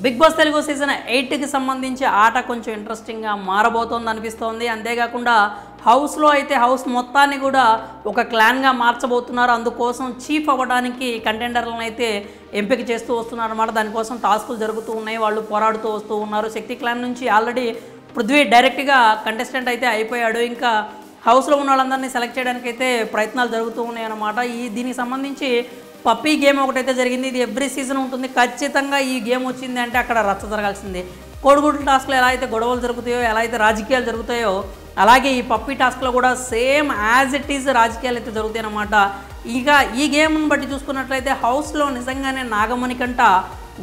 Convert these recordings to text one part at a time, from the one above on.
Big boss Telugu season 8కి సంబంధించి ఆట కొంచెం ఇంట్రెస్టింగ్గా మారబోతోంది అనిపిస్తోంది. అంతేకాకుండా హౌస్లో అయితే హౌస్ మొత్తాన్ని కూడా ఒక క్లాన్గా మార్చబోతున్నారు. అందుకోసం చీఫ్ అవ్వడానికి కంటెండర్లను అయితే ఎంపిక చేస్తూ వస్తున్నారు అన్నమాట. దానికోసం టాస్కులు జరుగుతూ ఉన్నాయి, వాళ్ళు పోరాడుతూ వస్తూ ఉన్నారు. శక్తి క్లాన్ నుంచి ఆల్రెడీ పృథ్వీ డైరెక్ట్గా కంటెస్టెంట్ అయితే అయిపోయాడు. ఇంకా హౌస్లో ఉన్న వాళ్ళందరినీ సెలెక్ట్ చేయడానికి అయితే ప్రయత్నాలు జరుగుతూ ఉన్నాయి అన్నమాట. దీనికి సంబంధించి పప్పీ గేమ్ ఒకటైతే జరిగింది. ఇది ఎవ్రీ సీజన్ ఉంటుంది. ఖచ్చితంగా ఈ గేమ్ వచ్చింది అంటే అక్కడ రచ్చ జరగాల్సిందే. కోడిగుడ్ల టాస్క్లో ఎలా అయితే గొడవలు జరుగుతాయో, ఎలా అయితే రాజకీయాలు జరుగుతాయో, అలాగే ఈ పప్పీ టాస్క్లో కూడా సేమ్ యాజ్ ఇట్ ఈజ్ రాజకీయాలు అయితే జరుగుతాయి అన్నమాట. ఇక ఈ గేమ్ను బట్టి చూసుకున్నట్లయితే హౌస్లో నిజంగానే నాగమణికంట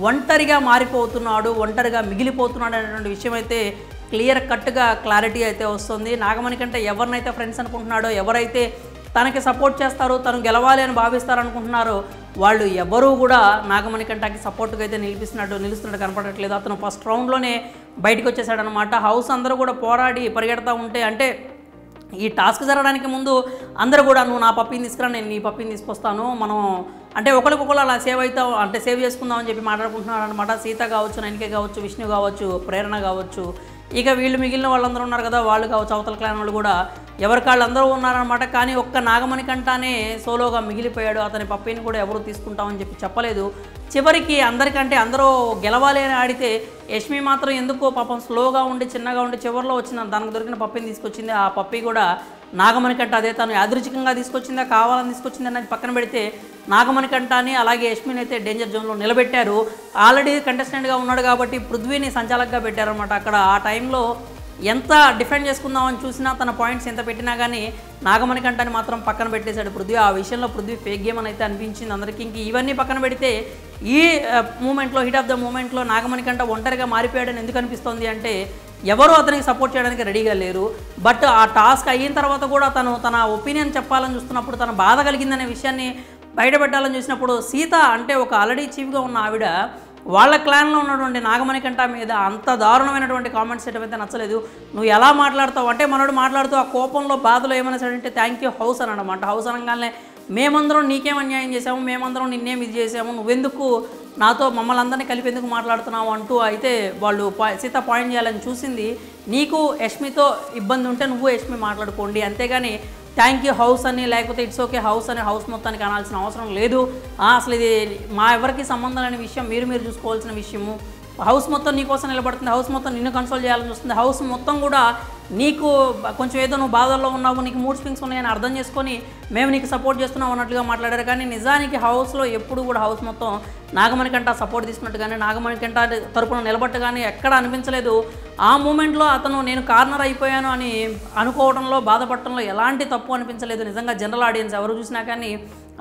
ఒంటరిగా మారిపోతున్నాడు, ఒంటరిగా మిగిలిపోతున్నాడు అనేటువంటి విషయం అయితే క్లియర్ కట్గా క్లారిటీ అయితే వస్తుంది. నాగమణికంట ఎవరినైతే ఫ్రెండ్స్ అనుకుంటున్నాడో, ఎవరైతే తనకి సపోర్ట్ చేస్తారో, తను గెలవాలి అని భావిస్తారనుకుంటున్నారో వాళ్ళు ఎవరూ కూడా నాగమణికంటకి సపోర్ట్గా అయితే నిలుస్తున్నట్టు కనపడట్లేదు. అతను ఫస్ట్ రౌండ్లోనే బయటకు వచ్చేసాడనమాట. హౌస్ అందరూ కూడా పోరాడి పరిగెడతా ఉంటే, అంటే ఈ టాస్క్ జరగడానికి ముందు అందరూ కూడా నువ్వు నా పప్పిని తీసుకురా, నేను నీ పప్పిని తీసుకొస్తాను, మనం అంటే ఒకరికొకరు అలా సేవ్ అవుతాం, అంటే సేవ్ చేసుకుందామని చెప్పి మాట్లాడుకుంటున్నారు అనమాట. సీత కావచ్చు, నైనిక కావచ్చు, విష్ణు కావచ్చు, ప్రేరణ కావచ్చు, ఇక వీళ్ళు మిగిలిన వాళ్ళందరూ ఉన్నారు కదా, వాళ్ళు కావచ్చు, అవతల క్లాన్ వాళ్ళు కూడా ఎవరికాళ్ళు అందరూ ఉన్నారనమాట. కానీ ఒక్క నాగమణికంటనే సోలోగా మిగిలిపోయాడు. అతని పప్పిని కూడా ఎవరు తీసుకుంటామని చెప్పి చెప్పలేదు. చివరికి అందరికంటే అందరూ గెలవాలి అని ఆడితే యష్మి మాత్రం ఎందుకో పాపం స్లోగా ఉండి చిన్నగా ఉండి చివరిలో వచ్చిన దానికి దొరికిన పప్పిని తీసుకొచ్చింది. ఆ పప్పి కూడా నాగమణికంట అదే తను యాదృచ్ఛికంగా తీసుకొచ్చిందా, కావాలని తీసుకొచ్చింది అనేది పక్కన పెడితే నాగమణికంటని అలాగే యష్మిని అయితే డేంజర్ జోన్లో నిలబెట్టారు. ఆల్రెడీ కంటెస్టెంట్గా ఉన్నాడు కాబట్టి పృథ్వీని సంచాలకుగా పెట్టారనమాట. అక్కడ ఆ టైంలో ఎంత డిఫెండ్ చేసుకుందామని చూసినా, తన పాయింట్స్ ఎంత పెట్టినా కానీ నాగమణికంటని మాత్రం పక్కన పెట్టేశాడు పృథ్వీ. ఆ విషయంలో పృథ్వీ ఫేక్ గేమ్ అని అయితే అనిపించింది అందరికీ. ఇంక ఇవన్నీ పక్కన పెడితే ఈ మూమెంట్లో, హిట్ ఆఫ్ ద మూమెంట్లో నాగమణికంట ఒంటరిగా మారిపోయాడని ఎందుకు అనిపిస్తోంది అంటే ఎవరు అతనికి సపోర్ట్ చేయడానికి రెడీగా లేరు. బట్ ఆ టాస్క్ అయిన తర్వాత కూడా తను తన ఒపీనియన్ చెప్పాలని చూస్తున్నప్పుడు, తన బాధ కలిగిందనే విషయాన్ని బయటపెట్టాలని చూసినప్పుడు సీత అంటే ఒక ఆల్రెడీ చీఫ్గా ఉన్న ఆవిడ వాళ్ళ క్లాన్లో ఉన్నటువంటి నాగమణికంట మీద అంత దారుణమైనటువంటి కామెంట్స్ చేయడం అయితే నచ్చలేదు. నువ్వు ఎలా మాట్లాడతావు అంటే, మనోడు మాట్లాడుతూ ఆ కోపంలో బాధలో ఏమైనా సరే థ్యాంక్ యూ హౌస్ అని అనమాట. హౌస్ అనగానే మేమందరం నీకేం అన్యాయం చేసాము, మేమందరం నిన్నేం ఇది చేసాము, నువ్వెందుకు నాతో మమ్మల్ని అందరినీ కలిపి ఎందుకు మాట్లాడుతున్నావు అంటూ అయితే వాళ్ళు సీత పాయింట్ చేయాలని చూసింది. నీకు యష్మితో ఇబ్బంది ఉంటే నువ్వు యష్మి మాట్లాడుకోండి, అంతేగాని థ్యాంక్ యూ హౌస్ అని లేకపోతే ఇట్స్ ఓకే హౌస్ అని హౌస్ మొత్తానికి అనాల్సిన అవసరం లేదు. అసలు ఇది మా ఎవరికి సంబంధం లేని విషయం, మీరు చూసుకోవాల్సిన విషయము. హౌస్ మొత్తం నీకోసం నిలబడుతుంది, హౌస్ మొత్తం నిన్ను కన్సోల్ చేయాలని చూస్తుంది, హౌస్ మొత్తం కూడా నీకు కొంచెం ఏదో నువ్వు బాధల్లో ఉన్నావు, నీకు మూడ్ స్వింగ్స్ ఉన్నాయని అర్థం చేసుకొని మేము నీకు సపోర్ట్ చేస్తున్నాం అన్నట్లుగా మాట్లాడారు. కానీ నిజానికి హౌస్లో ఎప్పుడు కూడా హౌస్ మొత్తం నాగమణికంట సపోర్ట్ తీసుకున్నట్టు కానీ నాగమణికంట తరపున నిలబట్టు కానీ ఎక్కడ అనిపించలేదు. ఆ మూమెంట్లో అతను నేను కార్నర్ అయిపోయాను అని అనుకోవడంలో, బాధపడటంలో ఎలాంటి తప్పు అనిపించలేదు. నిజంగా జనరల్ ఆడియన్స్ ఎవరు చూసినా కానీ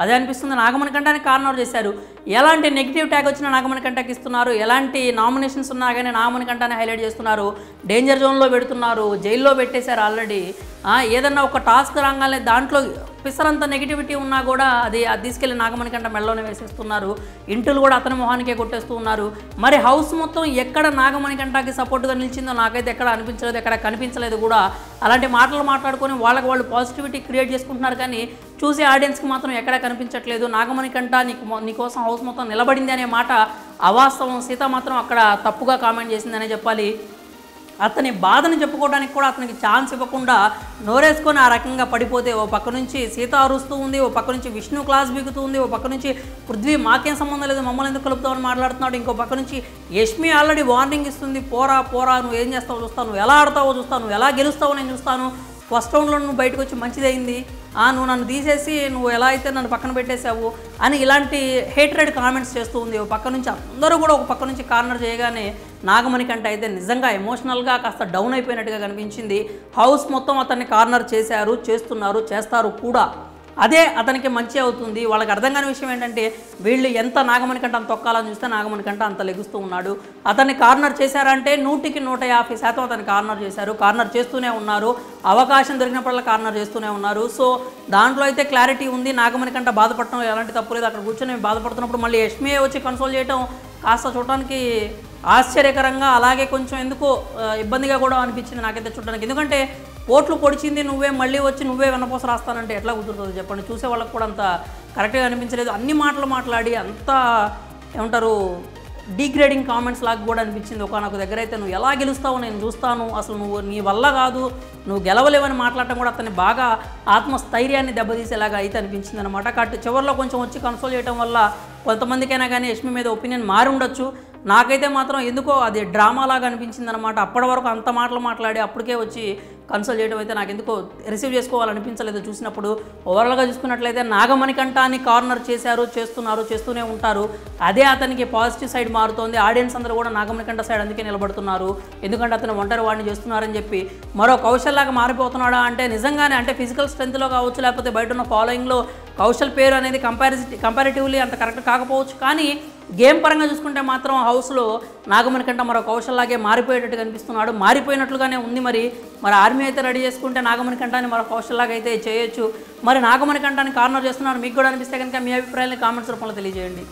అదే అనిపిస్తుంది. నాగమణికంటని కార్నర్ చేశారు. ఎలాంటి నెగిటివ్ ట్యాగ్ వచ్చినా నాగమణికంటకి ఇస్తున్నారు, ఎలాంటి నామినేషన్స్ ఉన్నా కానీ నాగమణికంటని హైలైట్ చేస్తున్నారు, డేంజర్ జోన్లో పెడుతున్నారు, జైల్లో పెట్టేశారు ఆల్రెడీ. ఏదన్నా ఒక టాస్క్ రాగానే దాంట్లో పిసరంత నెగిటివిటీ ఉన్నా కూడా అది తీసుకెళ్లి నాగమణికంట మెడలోనే వేసేస్తున్నారు. ఇంటులు కూడా అతని మొహానికే కొట్టేస్తూ ఉన్నారు. మరి హౌస్ మొత్తం ఎక్కడ నాగమణికంటకి సపోర్ట్గా నిలిచిందో నాకైతే ఎక్కడ అనిపించలేదు, ఎక్కడ కనిపించలేదు కూడా. అలాంటి మాటలు మాట్లాడుకొని వాళ్ళకి వాళ్ళు పాజిటివిటీ క్రియేట్ చేసుకుంటున్నారు కానీ చూసే ఆడియన్స్కి మాత్రం ఎక్కడా కనిపించట్లేదు. నాగమణికంట నీకోసం హౌస్ మొత్తం నిలబడింది అనే మాట అవాస్తవం. సీత మాత్రం అక్కడ తప్పుగా కామెంట్ చేసిందనే చెప్పాలి. అతని బాధని చెప్పుకోవడానికి కూడా అతనికి ఛాన్స్ ఇవ్వకుండా నోరేసుకొని ఆ రకంగా పడిపోతే, ఓ పక్క నుంచి సీత అరుస్తూ ఉంది, ఓ పక్క నుంచి విష్ణు క్లాస్ బిగుతూ ఉంది, ఓ పక్క నుంచి పృథ్వీ మాకేం సంబంధం లేదు మమ్మల్ని ఎందుకు కలుపుతామని మాట్లాడుతున్నాడు, ఇంకో పక్క నుంచి యష్మి ఆల్రెడీ వార్నింగ్ ఇస్తుంది, పోరా పోరా నువ్వు ఏం చేస్తావో చూస్తాను, నువ్వు ఎలా ఆడతావో చూస్తాను, నువ్వు ఎలా గెలుస్తావో నేను చూస్తాను, ఫస్ట్ రౌండ్లో నువ్వు బయటకు వచ్చి మంచిదైంది, నువ్వు నన్ను తీసేసి నువ్వు ఎలా అయితే నన్ను పక్కన పెట్టేశావు అని ఇలాంటి హేట్రెడ్ కామెంట్స్ చేస్తూ ఉంది. ఒక పక్క నుంచి అందరూ కూడా ఒక పక్క నుంచి కార్నర్ చేయగానే నాగమణికంట అయితే నిజంగా ఎమోషనల్గా కాస్త డౌన్ అయిపోయినట్టుగా కనిపించింది. హౌస్ మొత్తం అతన్ని కార్నర్ చేశారు, చేస్తున్నారు, చేస్తారు కూడా. అదే అతనికి మంచి అవుతుంది. వాళ్ళకి అర్థం కాని విషయం ఏంటంటే వీళ్ళు ఎంత నాగమణికంట అంత తొక్కాలని చూస్తే నాగమణికంట అంత లెగుస్తూ ఉన్నాడు. అతన్ని కార్నర్ చేశారంటే 100కి 150% అతన్ని కార్నర్ చేశారు, కార్నర్ చేస్తూనే ఉన్నారు, అవకాశం దొరికినప్పుడల్లా కార్నర్ చేస్తూనే ఉన్నారు. సో దాంట్లో అయితే క్లారిటీ ఉంది. నాగమణికంట బాధపడటం ఎలాంటి తప్పు లేదు. అక్కడ కూర్చొని బాధపడుతున్నప్పుడు మళ్ళీ యష్మి వచ్చి కన్సోల్ చేయడం కాస్త చూడటానికి ఆశ్చర్యకరంగా, అలాగే కొంచెం ఎందుకో ఇబ్బందిగా కూడా అనిపించింది నాకైతే చూడడానికి. ఎందుకంటే ఓట్లు పొడిచింది నువ్వే, మళ్ళీ వచ్చి నువ్వే వెన్నపోస రాస్తానంటే ఎట్లా కుదురుతుంది చెప్పండి. చూసే వాళ్ళకి కూడా అంత కరెక్ట్గా అనిపించలేదు. అన్ని మాటలు మాట్లాడి అంత ఏమంటారు డీగ్రేడింగ్ కామెంట్స్ లాగా కూడా అనిపించింది. ఒకనొక దగ్గర అయితే నువ్వు ఎలా గెలుస్తావో నేను చూస్తాను, అసలు నువ్వు నీ వల్ల కాదు, నువ్వు గెలవలేవని మాట్లాడటం కూడా అతన్ని బాగా ఆత్మస్థైర్యాన్ని దెబ్బతీసేలాగా అయితే అనిపించింది అనమాట. కాబట్టి చివరిలో కొంచెం వచ్చి కన్సోల్ చేయడం వల్ల కొంతమందికైనా కానీ యష్మి మీద ఒపీనియన్ మారి ఉండొచ్చు. నాకైతే మాత్రం ఎందుకో అది డ్రామా లాగా అనిపించింది అనమాట. అప్పటి వరకు అంత మాటలు మాట్లాడి అప్పటికే వచ్చి కన్సల్ట్ చేయడం అయితే నాకు ఎందుకో రిసీవ్ చేసుకోవాలనిపించలేదు చూసినప్పుడు. ఓవరాల్గా చూసుకున్నట్లయితే నాగమణికంఠాన్ని కార్నర్ చేస్తూనే ఉంటారు. అదే అతనికి పాజిటివ్ సైడ్ మారుతోంది. ఆడియన్స్ అందరూ కూడా నాగమణికంఠ సైడ్ అందుకే నిలబడుతున్నారు, ఎందుకంటే అతను ఒంటరి వాడిని చేస్తున్నారని చెప్పి. మరో కౌశల్ లాగా మారిపోతున్నాడా అంటే నిజంగానే, అంటే ఫిజికల్ స్ట్రెంత్లో కావచ్చు, లేకపోతే బయట ఉన్న ఫాలోయింగ్లో కౌశల్ పేరు అనేది కంపారిటివ్లీ అంత కరెక్ట్ కాకపోవచ్చు, కానీ గేమ్ పరంగా చూసుకుంటే మాత్రం హౌస్లో నాగమణికంఠ మరో కౌశల్ లాగే మారిపోయేటట్టు కనిపిస్తున్నాడు. మారిపోయినట్లుగానే ఉంది. మరి ఆర్మీ అయితే రెడీ చేసుకుంటే నాగమణికంఠాన్ని మరో కౌశల్ లాగా అయితే చేయొచ్చు. మరి నాగమణికంఠాన్ని కార్నర్ చేస్తున్నారు. మీకు కూడా అనిపిస్తే కనుక మీ అభిప్రాయాన్ని కామెంట్స్ రూపంలో తెలియజేయండి.